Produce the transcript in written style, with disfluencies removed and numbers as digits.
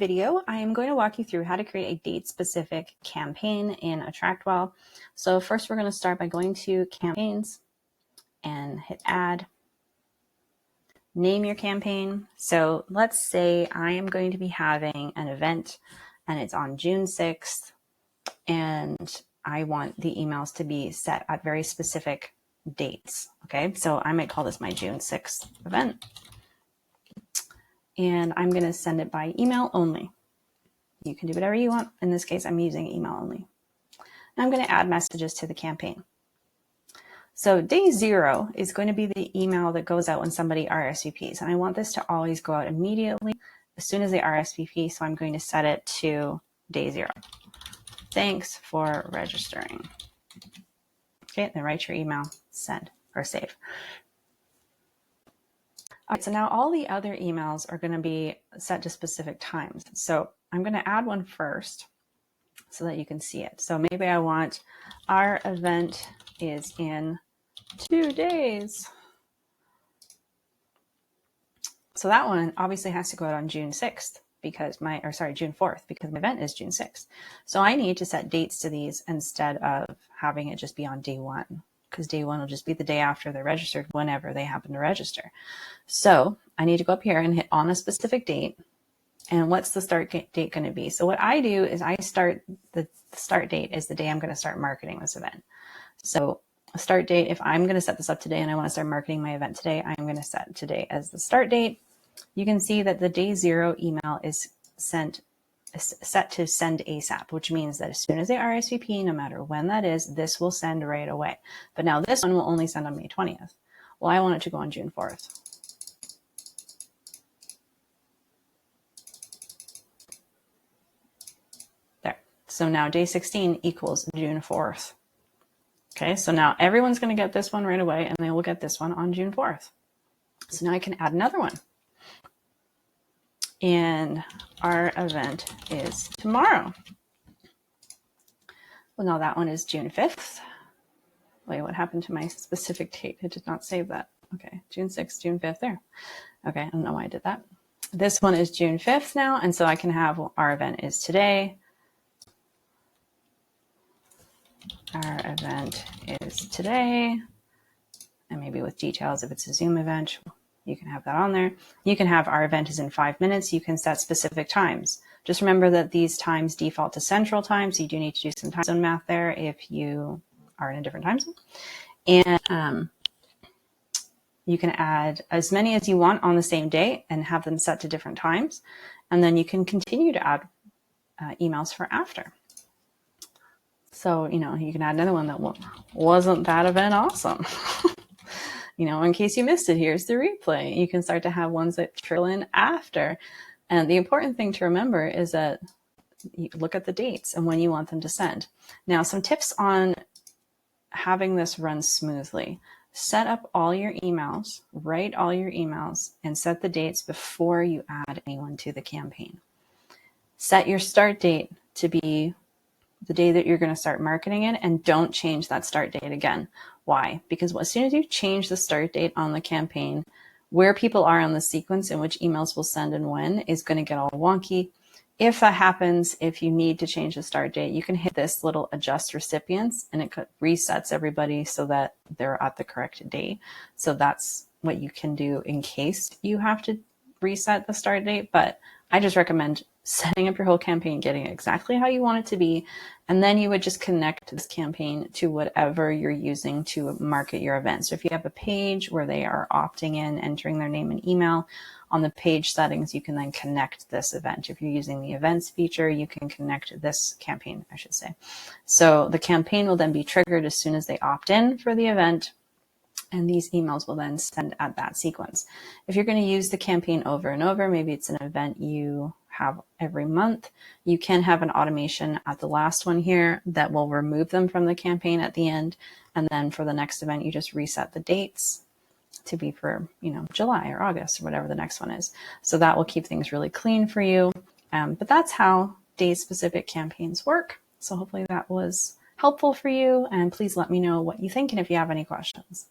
video, I am going to walk you through how to create a date-specific campaign in AttractWell. So first we're going to start by going to campaigns and hit add. Name your campaign. So let's say I am going to be having an event and it's on June 6th and I want the emails to be set at very specific dates. Okay, so I might call this my June 6th event. And I'm going to send it by email only. You can do whatever you want. In this case, I'm using email only. And I'm going to add messages to the campaign. So day 0 is going to be the email that goes out when somebody RSVPs. And I want this to always go out immediately as soon as they RSVP. So I'm going to set it to day 0. Thanks for registering. Okay, then write your email, send or save. All right, so now all the other emails are going to be set to specific times. So I'm going to add one first so that you can see it. So maybe I want our event is in 2 days. So that one obviously has to go out on June 6th because June 4th because my event is June 6th. So I need to set dates to these instead of having it just be on day 1. Because day 1 will just be the day after they're registered, whenever they happen to register. So I need to go up here and hit on a specific date. And what's the start date going to be? So what I do is the start date is the day I'm going to start marketing this event. So a start date, if I'm going to set this up today and I want to start marketing my event today, I'm going to set today as the start date. You can see that the day 0 email is set to send ASAP, which means that as soon as they RSVP, no matter when that is, this will send right away. But now this one will only send on May 20th. Well, I want it to go on June 4th. There. So now day 16 equals June 4th. Okay, so now everyone's going to get this one right away and they will get this one on June 4th. So now I can add another one. And our event is tomorrow. Well, no, that one is June 5th. Wait, what happened to my specific date? It did not save that. Okay, June 6th, June 5th there. Okay, I don't know why I did that. This one is June 5th now, and so I can have our event is today. Our event is today, and maybe with details if it's a Zoom event. You can have that on there. You can have our event is in 5 minutes. You can set specific times. Just remember that these times default to Central Time, so you do need to do some time zone math there if you are in a different time zone. And you can add as many as you want on the same day and have them set to different times. And then you can continue to add emails for after. So, you can add another one that wasn't that event awesome. In case you missed it, here's the replay. You can start to have ones that trickle in after. And the important thing to remember is that you look at the dates and when you want them to send. Now, some tips on having this run smoothly. Set up all your emails, write all your emails, and set the dates before you add anyone to the campaign. Set your start date to be the day that you're going to start marketing it, and don't change that start date again. Why? Because as soon as you change the start date on the campaign, where people are on the sequence in which emails will send and when is going to get all wonky. If that happens, if you need to change the start date, you can hit this little adjust recipients and it resets everybody so that they're at the correct date. So that's what you can do in case you have to reset the start date. But I just recommend setting up your whole campaign, getting it exactly how you want it to be, and then you would just connect this campaign to whatever you're using to market your event. So if you have a page where they are opting in, entering their name and email, on the page settings, you can then connect this event. If you're using the events feature, you can connect this campaign, I should say. So the campaign will then be triggered as soon as they opt in for the event, and these emails will then send at that sequence. If you're going to use the campaign over and over, maybe it's an event you have every month, you can have an automation at the last one here that will remove them from the campaign at the end. And then for the next event, you just reset the dates to be for, July or August or whatever the next one is. So that will keep things really clean for you. But that's how date-specific campaigns work. So hopefully that was helpful for you. And please let me know what you think and if you have any questions.